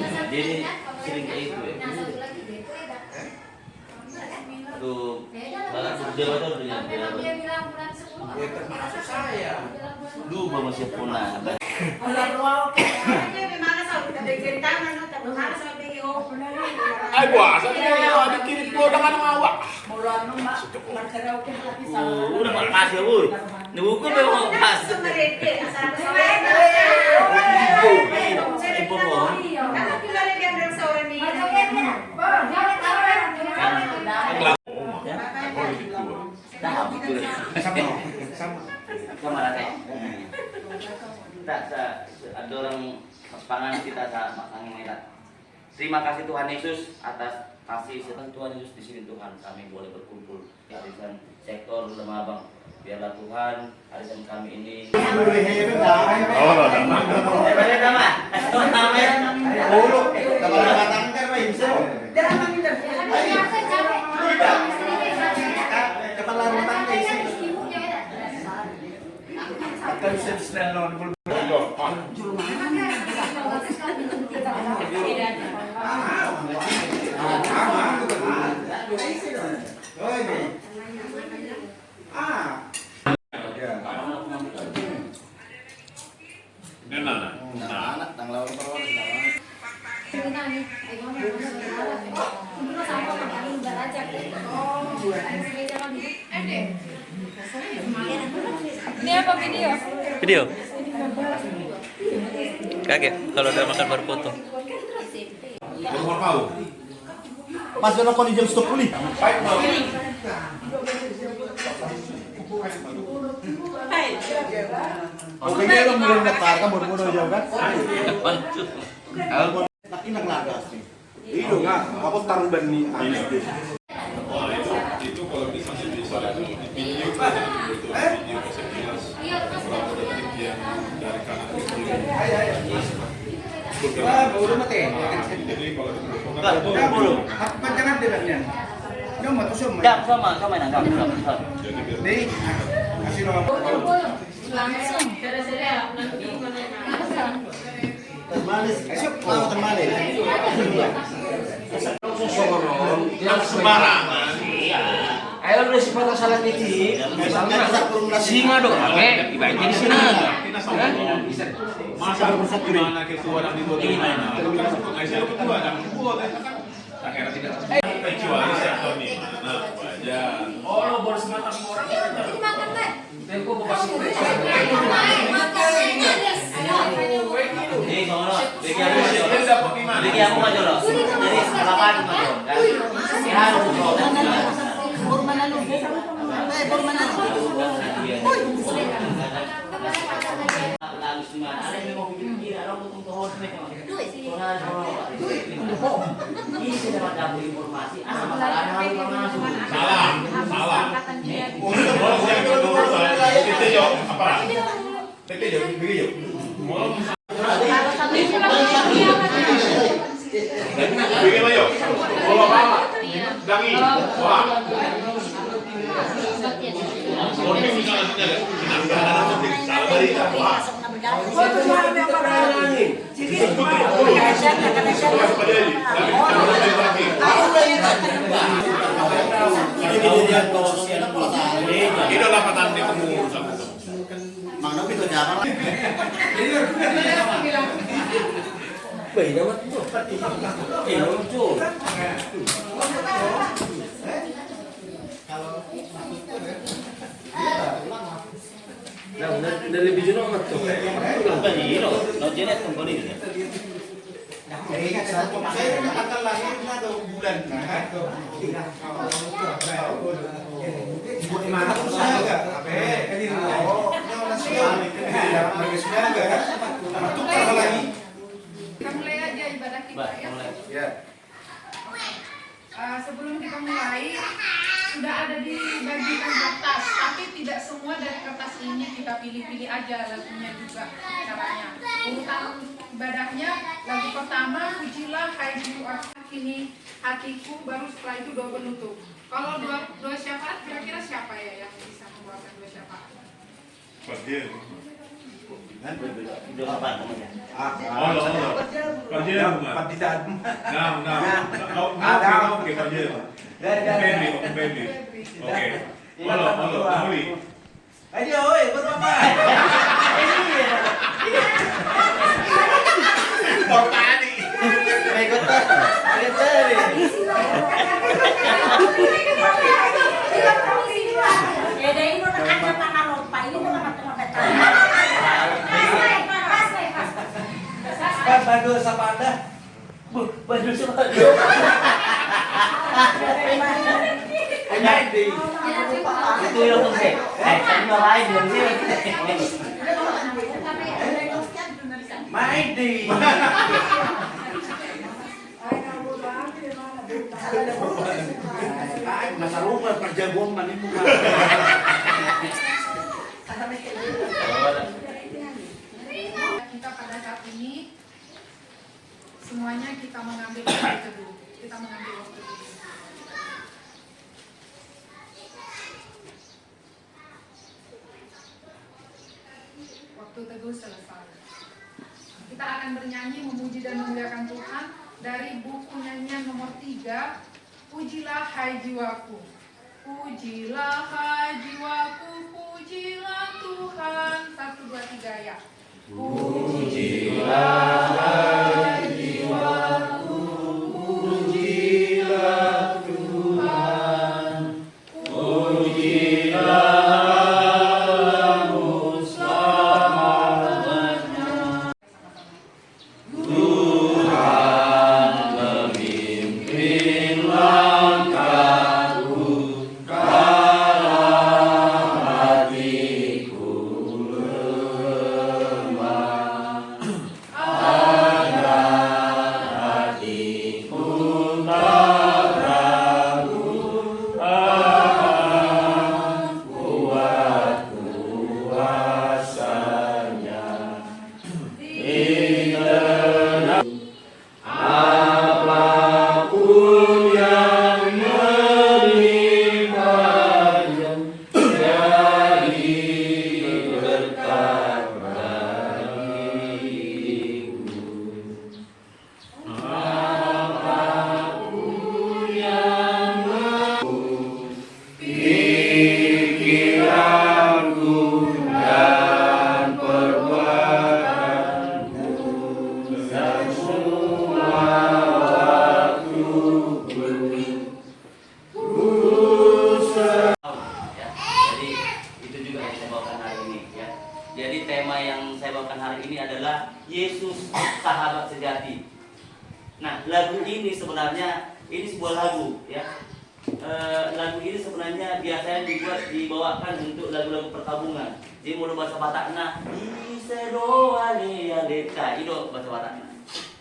Jadi sering kayak itu ya. Tuh, dia itu punya dia. Termasuk saya. Lupa masih punah. Ay, buasa ada kirim ko dengan mawa. Udah makasih bu. Nunggu memang makasih. Ibu bohong. Sama rata. Tak ada orang pangan kita sama kami merah. Terima kasih Tuhan Yesus atas kasih serta Tuhan Yesus di sini Tuhan kami boleh berkumpul di arisan sektor Lemah Bang. Biarlah Tuhan arisan kami ini. Oh, ada nama. Ini apa video? Video. Kaget kalau udah makan baru foto. Mas doon ako ni James Topuli. Okay, meron mo rin nagkarga, muro-muro jauh kan? Laki naglagas nih. Iyo nga, ako tarungan ni Anis din. Itu kalau misalnya bisa itu di video video ke 11 beberapa detik yang dari kanan ke kiri. Baru mati. Jadi kalau Belum. Panjangan tidak niyan. Nyoma to sum. Enggak sama enggak. jadi biar Dei. Kasih lo. Langsung. Termanis, termanis. Sembarangan. Ayo udah sifat salah titik. Singa dong. Ibaratnya di sini. masa gimana ketua dan ibu gimana? Pengajar ketua dan ibu akhirnya tidak kecuali sektor nih mana wajar. Oh, lo baru sematang orang. Makan teh. Tempo bekas itu. Ini sono, bagi aku maju loh. Jadi 8 maju kan. Ya, Salah. Oh, yang kedua itu yo apa? Itu yo, begitu. Bagaimana yo? Bola apa? Dangi. Wah. Sporting misalnya salah dari apa? Ini adalah petani pengurusan itu. Mana itu jangan. Beda banget tuh. ini lucu. Nah, dari biju nomor tuh. Bukan ini loh. Lo jenet kembali ini. Saya akan lahirnya tuh bulan. Gimana tuh saya enggak? Oh, tukar lagi. Kita mulai aja ibadah kita Mbak, ya. mulai. Ya. Sebelum kita mulai sudah ada dibagikan kertas, tapi tidak semua dari kertas ini kita pilih-pilih aja lagunya juga caranya. Urutan ibadahnya lagu pertama pujilah hai jiwa kini hatiku, baru setelah itu doa penutup. Kalau dua syafaat kira-kira siapa ya yang bisa membawakan dua syafaat? Fadil. Belum apa namanya? Oh, no. Fadil bukan? Padidan. Oke, Fadil. Baby. Oke. Halo, Nuri. Ayo, baru apa? Portani. Bandul Sapanda. Bandul siapa? Itu yang penting. Kan lain yang sih. Maidi. Masa rumah perjagoan man itu. Kita pada saat ini semuanya kita mengambil waktu teduh. Kita mengambil waktu teduh. Waktu teduh selesai. Kita akan bernyanyi memuji dan memuliakan Tuhan dari buku nyanyian nomor 3, Pujilah hai jiwaku. Pujilah hai jiwaku, pujilah Tuhan. 1, 2, 3 ya. Pujilah hai jiwaku, pujilah Tuhan. Pujilah Jadi tema yang saya bawakan hari ini adalah Yesus sahabat sejati. Nah, lagu ini sebenarnya ini sebuah lagu ya. Lagu ini sebenarnya biasanya dibawakan untuk lagu-lagu perkabungan. Jadi mulu bahasa Batakna, itu bahasa Batakna.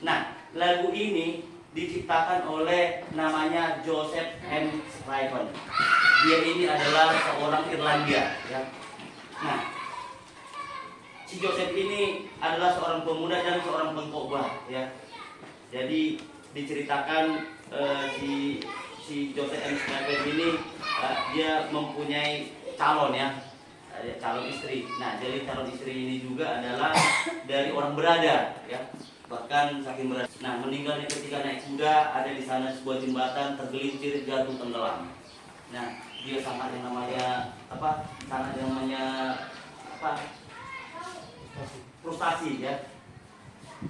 Nah, lagu ini diciptakan oleh namanya Joseph M. Stryven. Dia ini adalah seorang Irlandia ya. Nah, si Joseph ini adalah seorang pemuda dan seorang pengkhotbah ya. Jadi diceritakan si Joseph M. Stryven ini dia mempunyai calon ya, calon istri. Nah, jadi calon istri ini juga adalah dari orang berada ya, bahkan saking berada. Nah, meninggalnya ketika naik kuda, ada di sana sebuah jembatan tergelincir jatuh tenggelam. Nah, dia sangat yang namanya frustasi ya.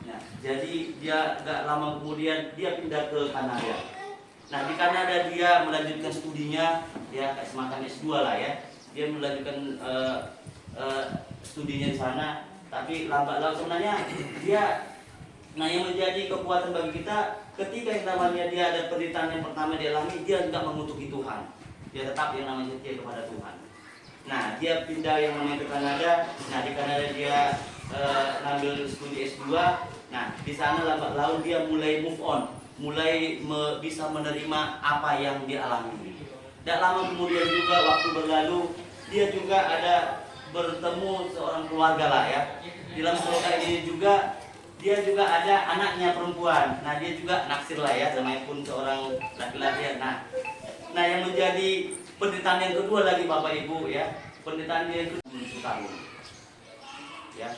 Nah, jadi dia gak lama kemudian dia pindah ke Kanada. Nah, di Kanada dia melanjutkan studinya ya, kayak semacam S2 lah ya. Dia melanjutkan studinya di sana, tapi lambat laun sebenarnya yang menjadi kekuatan bagi kita ketika yang namanya dia ada penderitaan yang pertama dia alami, dia nggak mengutuki Tuhan, dia tetap yang namanya setia kepada Tuhan. Nah, dia pindah yang namanya ke Kanada. Nah, di Kanada dia ngambil studi S2. Nah, di sana lambat laun dia mulai move on, mulai bisa menerima apa yang dia alami. Dan lama kemudian juga waktu berlalu, dia juga ada bertemu seorang keluarga lah ya. Di dalam keluarga ini juga dia juga ada anaknya perempuan. Nah, dia juga naksir lah ya, namanya pun seorang laki-laki. Nah, yang menjadi penderitaan yang kedua lagi Bapak Ibu ya, penderitaan dia itu 10 tahun. ya.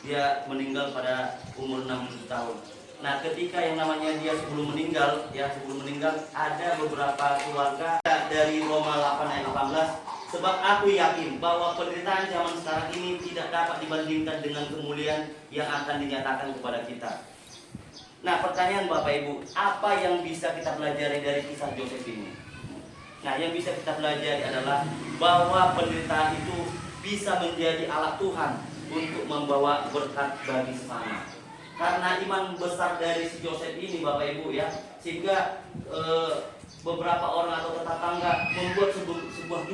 Dia meninggal pada umur 60 tahun. Nah, ketika yang namanya dia sebelum meninggal ada beberapa keluarga dari Roma 8 ayat 18, sebab aku yakin bahwa penderitaan zaman sekarang ini tidak dapat dibandingkan dengan kemuliaan yang akan dinyatakan kepada kita. Nah, pertanyaan Bapak Ibu, apa yang bisa kita pelajari dari kisah Yosef ini? Nah, yang bisa kita pelajari adalah bahwa penderitaan itu bisa menjadi alat Tuhan untuk membawa berkat bagi sesama. Karena iman besar dari si Yosef ini Bapak Ibu ya, sehingga beberapa orang atau tetangga membuat sebuah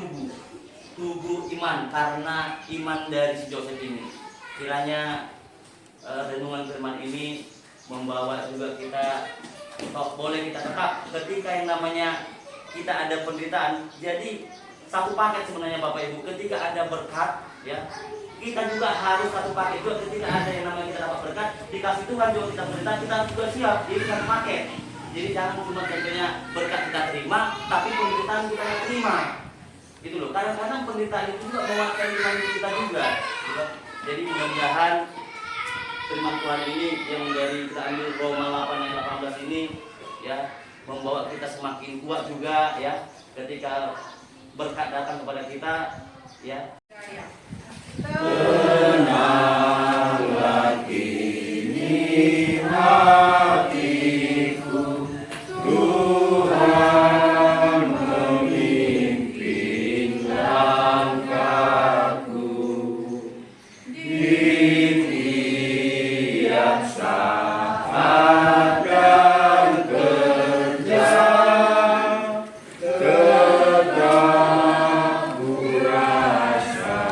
tugu iman karena iman dari si Yosef ini. Kiranya renungan firman ini membawa juga kita, boleh kita tetap ketika yang namanya kita ada penderitaan. Jadi satu paket sebenarnya Bapak Ibu, ketika ada berkat ya, kita juga harus satu paket juga ketika ada yang namanya kita dapat berkat, dikasih Tuhan juga kita penderitaan, kita juga siap, jadi satu paket. Jadi jangan cuma contohnya berkat kita terima, tapi penderitaan kita yang terima. Gitu loh. Kadang-kadang penderitaan itu juga menguatkan iman kita juga. Gitu. Jadi mudah-mudahan firman Tuhan ini yang dari kita ambil Roma 8 ayat 18 ini ya, membawa kita semakin kuat juga ya ketika berkat datang kepada kita ya. Tenanglah kini hatiku, Tuhan memimpin langkahku di tiap saat dan kerja, tetap kurasa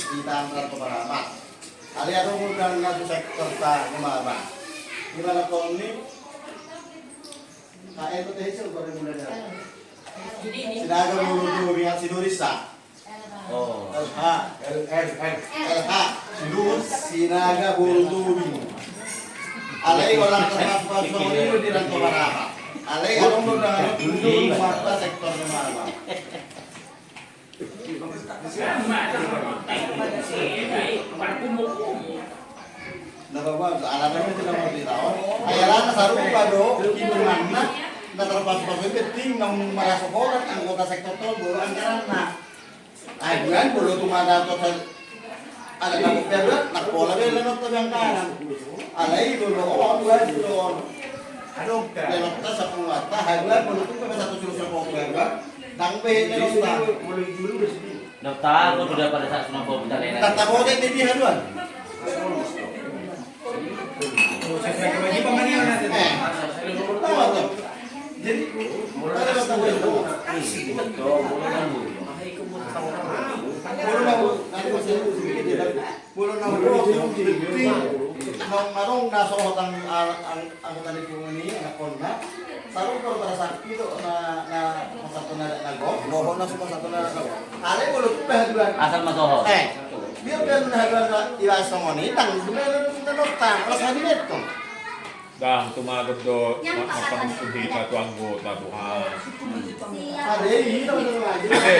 Ditangkap beberapa. Ali ada undang ngadu sektor ta gimana? Gimana kau ini? Kayak itu hasil baru mulai dari. Sinaga mulu biar sinurisa. Oh. LH sinur sinaga bulu alai orang terhadap ini di rantau berapa? Alai orang undang ngadu fakta sektor gimana? Nabawag, alam namin sila mga tao. Ayalan na sa rupa do, kinuman na, natrapas-pas ting ng marasokorat ang kota sektor to, buro ang karan na. Ay, bulan, bulo tumadato sa alam na kupero, nakpola ba yung lanot na biyang kanan. Alay, bulo, bulan, bulo. Lanot na sa pungata, ay bulan, bulo tumadato sa tusulusyon ko kupero. Nangbe, lanot na. Dokter, aku sudah pada saat semua bawa bentar ya. Tatabo din din haluan. Jadi, ada tahu itu. Marong nasa hotang ang tadi po ini nakonna. Sarong ko para sakit itu na masako na nago. Goho na suma sako na nago. Ale ulo pa haduan. Asal Masoho. Biar kan harga iwas sama nih, tang menonton, alas hari itu. Dang, tumagot do, mapangkundi satu anggota Tuhan. Ada ini teman-teman aja. Oke,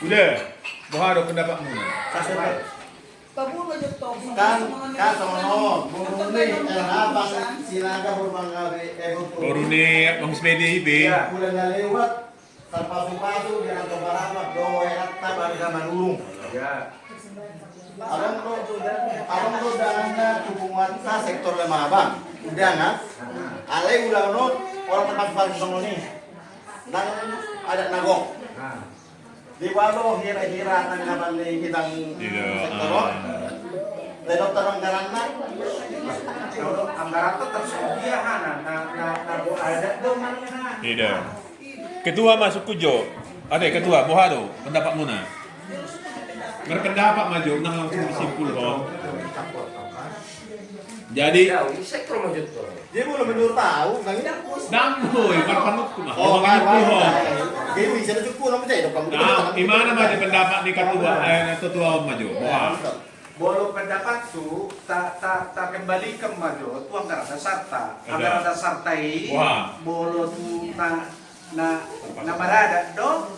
udah. Buha do pendapatmu. Kan sama no, buruni, abang sinaga berbang Borune Bang Spedi ibe. bulan lewat, terpasu-pasu di rantau barapak, doa enak bari sama nulung. Abang tuh dana hubungan sektor lemah abang, udah nggak? Alai ulang no, orang terpasu-pasu sama nih, dan ada nagok. Di walau hira-hira nang kapan di bidang sektor, ledok terang karena anggaran tetap dia ada dong. Tidak. Ketua masuk kujo. Ada ketua, buha do, pendapatmu na. Berpendapat maju, nang langsung disimpul kok. Jadi, sektor maju tuh. dia belum menurut tahu, nang damboy, parpanutku mah. oh, dia bisa cukup nama saya dong. Nah, gimana maju pendapat di ketua maju? Buha. Bolo pendapat tu tak kembali ke maju tu anggaran dasar ta. Anggaran dasar tai. Wah. Bolo tu na marada do.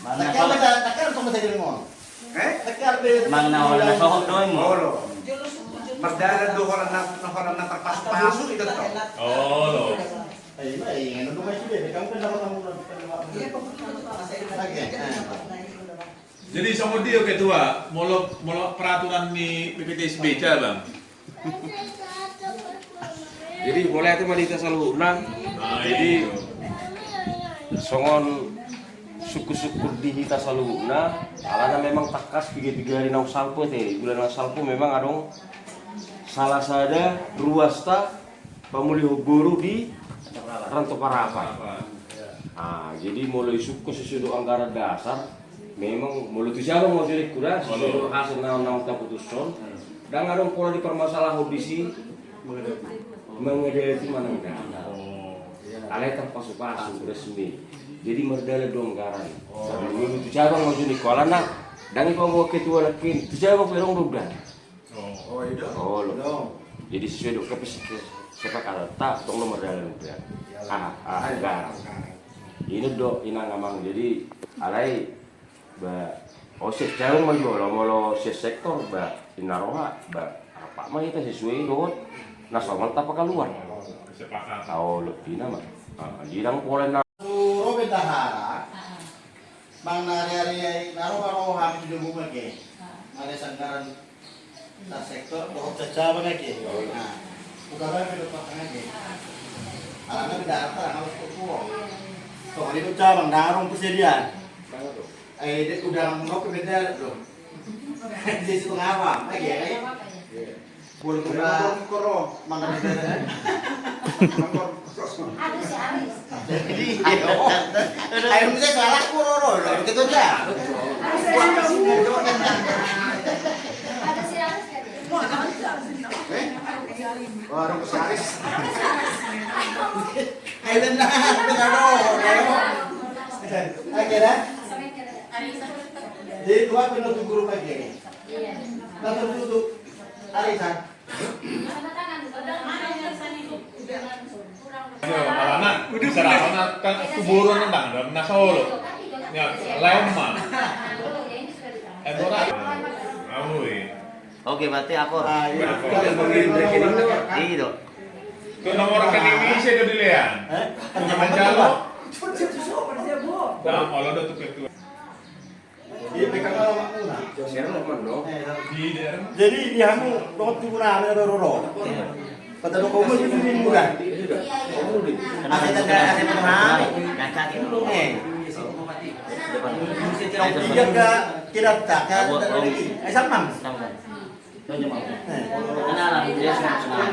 Mana kalau takkan sama saya ngomong. Takkan deh. Mang nawala na sohok doy mo. Bolo. Merdala do orang na terpasu itu to. Oh, lo. Ay, ano naman sila? Kamu pendapat kamu Jadi sama dia ketua, molok peraturan di PPTSB ca bang. Jadi boleh itu malita saluhna. Jadi songon suku-suku di hita saluhna, alana memang takas 3 hari nang salpo teh. Bulan salpo memang adong salah sada ruasta pemulih guru di Rantau Parapa. Ah, jadi mulai suku sesudah anggaran dasar memang mulut siapa mau jadi kurang sesuai hasil naon keputusan dan ada pola di permasalahan audisi menghadapi mana enggak alih terpasu-pasu resmi jadi merdala donggaran mulut siapa mau jadi kola nak dan itu mau ketua lakin siapa perong udah oh lo jadi sesuai dengan kapasitas sepak alta tong nomor dalam udah enggak ini do inang amang jadi alai ba oset jauh mah lo sektor ba inaroha ba apa mah itu sesuai doon nasional apa keluar Sepakat. tahu lebih nama jirang pola na Suro bedahara. Bang nari naro habis dulu lagi. Ada sangkaran na sektor bahwa caca lagi. Nah, udah ada di pakai lagi. Alangkah bedahara harus kuat. Soal itu cabang narong persediaan. Dia udah ngomong ke beda loh. Di situ ngawam lagi ya. Boleh udah koro mana beda. Aduh si Aris. Jadi ayo bisa salah koro loh gitu aja. Ada si Aris kan dia? Warung Saris. Ayo benar dong. Akhirnya jadi dua penutup guru pagi. Iya. Lalu tutup Arisan. Sama tangan. Alana, serahana kan kuburan nendang dan nasolo. Ya, lema. Edora. Awi. Oke, berarti aku. Iya. Gitu. Itu nomor rekening Indonesia do dilihat. Teman jalo. Nah, kalau do tuh ketua. Iya, PKK lama muna. sekarang mau dong Di daerah. Jadi di hamu waktu guna ada roro. Kata do kamu itu minggu kan. Asal ada mana? Kakak itu. Yang tiga ke tidak tak kan. Sama. Sama. Kenalan dia semua.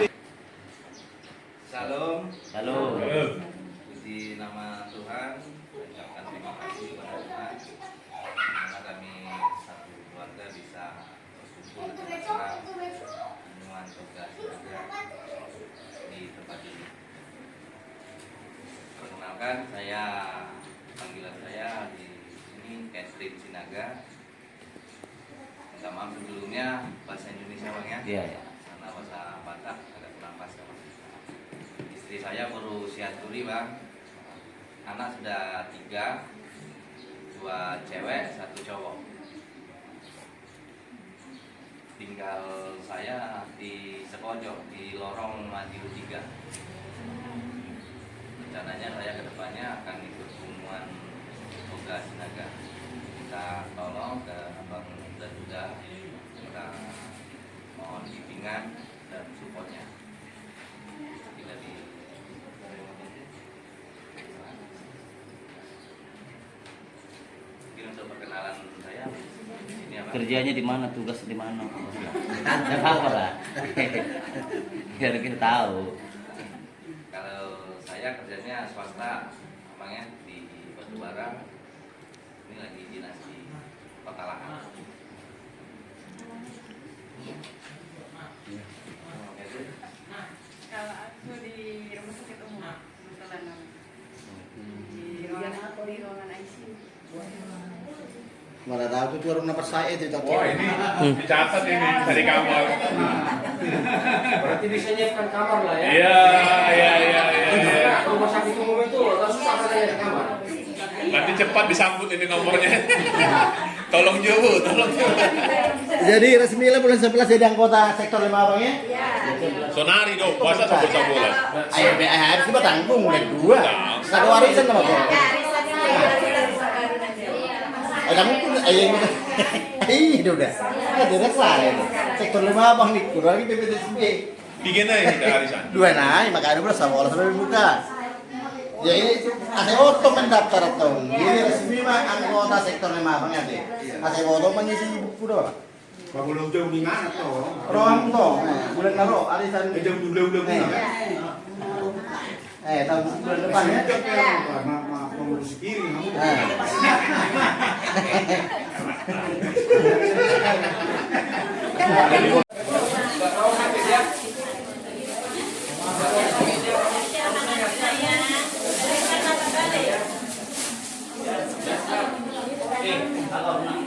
Salam, Halo. puji nama Tuhan, ucapkan terima kasih kepada Tuhan karena kami satu keluarga bisa berkumpul dengan senang menyuan tugas juga di tempat ini. Perkenalkan, panggilan saya di sini Catherine Sinaga, minta maaf sebelumnya bahasa Indonesia bang ya. Iya, ya. Karena bahasa Batak agak kurang pas bang. Istri saya berusia tuli bang. Anak sudah 3, 2 cewek, 1 cowok. Tinggal saya di Sekojo, di lorong Madiun 3. Rencananya saya kedepannya akan ikut pengumuman Boga Sinaga. Kita tolong ke Abang dan Duda, kita mohon bimbingan dan supportnya. Bila di mungkin untuk perkenalan saya ini apa? Kerjanya di mana, tugas di mana? Enggak apa-apa lah. Biar kita tahu. Kalau saya kerjanya swasta, abangnya di Batubara. Ini lagi dinas di Kota Lahan. Kalau aku di rumah sakit umum, Matalanang. Di ruangan ICU. Mana tahu tuh orang nomor saya itu Wah ini dicatat ini dari kamar. Berarti bisa nyiapkan kamar lah ya. Iya. Rumah sakit umum itu agak susah katanya di kamar. Nanti cepat disambut ini nomornya. Tolong jemput, tolong jemput. Jadi resmi lah bulan 11 jadi anggota sektor 5 abang ya? Sonari dong, puasa sabun-sabunan. Ayo harus kita tanggung udah 2. Satu warisan sama kok. Ada mungkin ayo yang itu udah. Tidak salah itu. Sektor 5 abang nih kurang lagi PPTSB. Bikin aja kita arisan. 2 naik makanya udah sama orang sampai buka. Ya ini ASEOTO mendaftar atau ini resmi mah anggota sektor 5 abang ya deh. ASEOTO mengisi buku doang. Bangun jauh di mana toh? Roang toh, bulan karo arisan Jauh dulu tahun bulan depan ya. Mengurus kiri kamu.